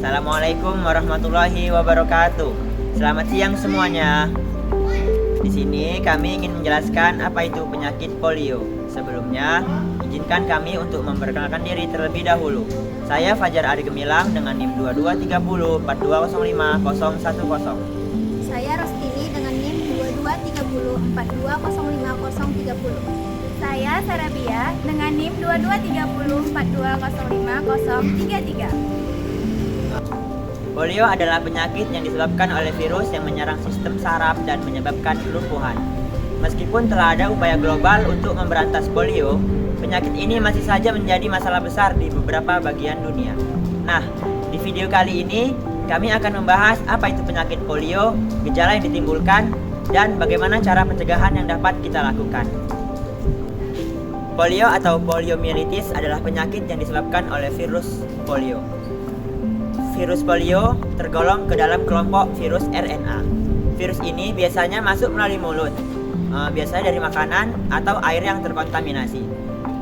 Assalamualaikum warahmatullahi wabarakatuh. Selamat siang semuanya. Di sini kami ingin menjelaskan apa itu penyakit polio. Sebelumnya, izinkan kami untuk memperkenalkan diri terlebih dahulu. Saya Fajar Ari Gemilang dengan NIM 2230 4205010. Saya Rostini dengan NIM 2230 4205030. Saya Sarabia dengan NIM 2230 4205033. Polio adalah penyakit yang disebabkan oleh virus yang menyerang sistem saraf dan menyebabkan kelumpuhan. Meskipun telah ada upaya global untuk memberantas polio, penyakit ini masih saja menjadi masalah besar di beberapa bagian dunia. Nah, di video kali ini kami akan membahas apa itu penyakit polio, gejala yang ditimbulkan, dan bagaimana cara pencegahan yang dapat kita lakukan. Polio atau poliomielitis adalah penyakit yang disebabkan oleh virus polio. Virus polio tergolong ke dalam kelompok virus RNA. Virus ini biasanya masuk melalui mulut, biasanya dari makanan atau air yang terkontaminasi.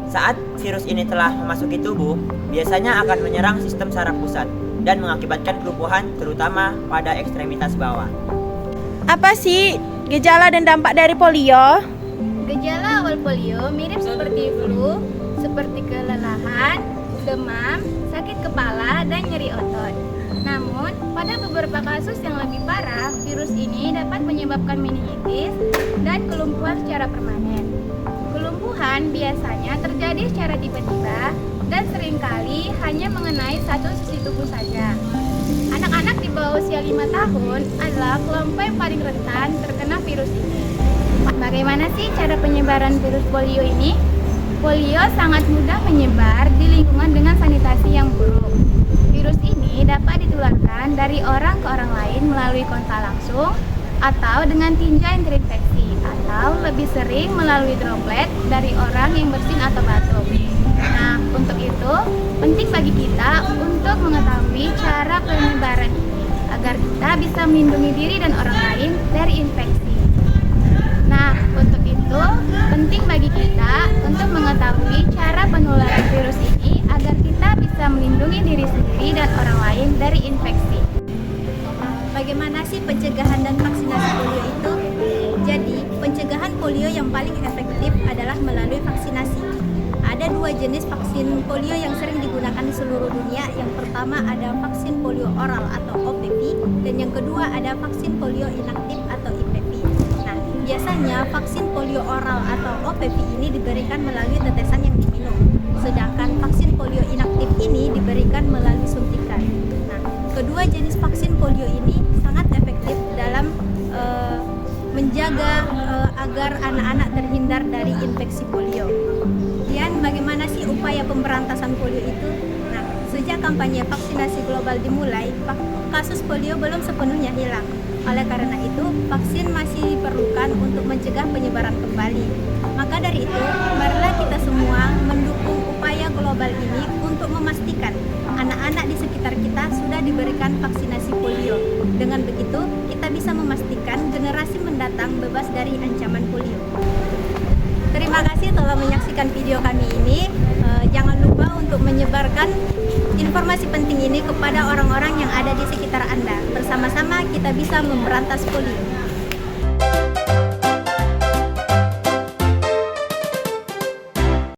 Saat virus ini telah memasuki tubuh, biasanya akan menyerang sistem saraf pusat dan mengakibatkan kelumpuhan terutama pada ekstremitas bawah. Apa sih gejala dan dampak dari polio? Gejala awal polio mirip seperti flu, seperti kelelahan, demam, sakit kepala, dan nyeri otot. Namun, pada beberapa kasus yang lebih parah, virus ini dapat menyebabkan meningitis dan kelumpuhan secara permanen. Kelumpuhan biasanya terjadi secara tiba-tiba dan seringkali hanya mengenai satu sisi tubuh saja. Anak-anak di bawah usia 5 tahun adalah kelompok yang paling rentan terkena virus ini. Bagaimana sih cara penyebaran virus polio ini? Polio sangat mudah menyebar di lingkungan dengan sanitasi yang buruk. Virus ini dapat ditularkan dari orang ke orang lain melalui kontak langsung atau dengan tinja yang terinfeksi, atau lebih sering melalui droplet dari orang yang bersin atau batuk. Nah, untuk itu penting bagi kita untuk mengetahui cara penyebaran ini agar kita bisa melindungi diri dan orang lain dari infeksi. Nah, untuk itu penting bagi kita untuk mengetahui cara penularan virus ini agar kita bisa melindungi diri sendiri dan orang lain dari infeksi. Bagaimana sih pencegahan dan vaksinasi polio itu? Jadi, pencegahan polio yang paling efektif adalah melalui vaksinasi. Ada dua jenis vaksin polio yang sering digunakan di seluruh dunia. Yang pertama ada vaksin polio oral atau OPV, dan yang kedua ada vaksin polio inaktif atau IPV. Nah, biasanya vaksin polio oral atau OPV ini diberikan melalui tetesan yang diminum, sedangkan vaksin polio inaktif ini diberikan melalui suntikan. Nah, kedua jenis vaksin polio ini sangat efektif dalam menjaga agar anak-anak terhindar dari infeksi polio. Dan bagaimana sih upaya pemberantasan polio itu? Nah, sejak kampanye vaksinasi global dimulai, kasus polio belum sepenuhnya hilang. Oleh karena itu, vaksin masih diperlukan untuk mencegah penyebaran kembali. Maka dari itu, marilah kita semua mendukung upaya global ini untuk memastikan anak-anak di sekitar kita sudah diberikan vaksinasi polio. Dengan begitu, kita bisa memastikan generasi mendatang bebas dari ancaman polio. Terima kasih telah menyaksikan video kami ini. Jangan lupa untuk menyebarkan informasi penting ini kepada orang-orang yang ada di sekitar Anda. Bersama-sama kita bisa memberantas polio.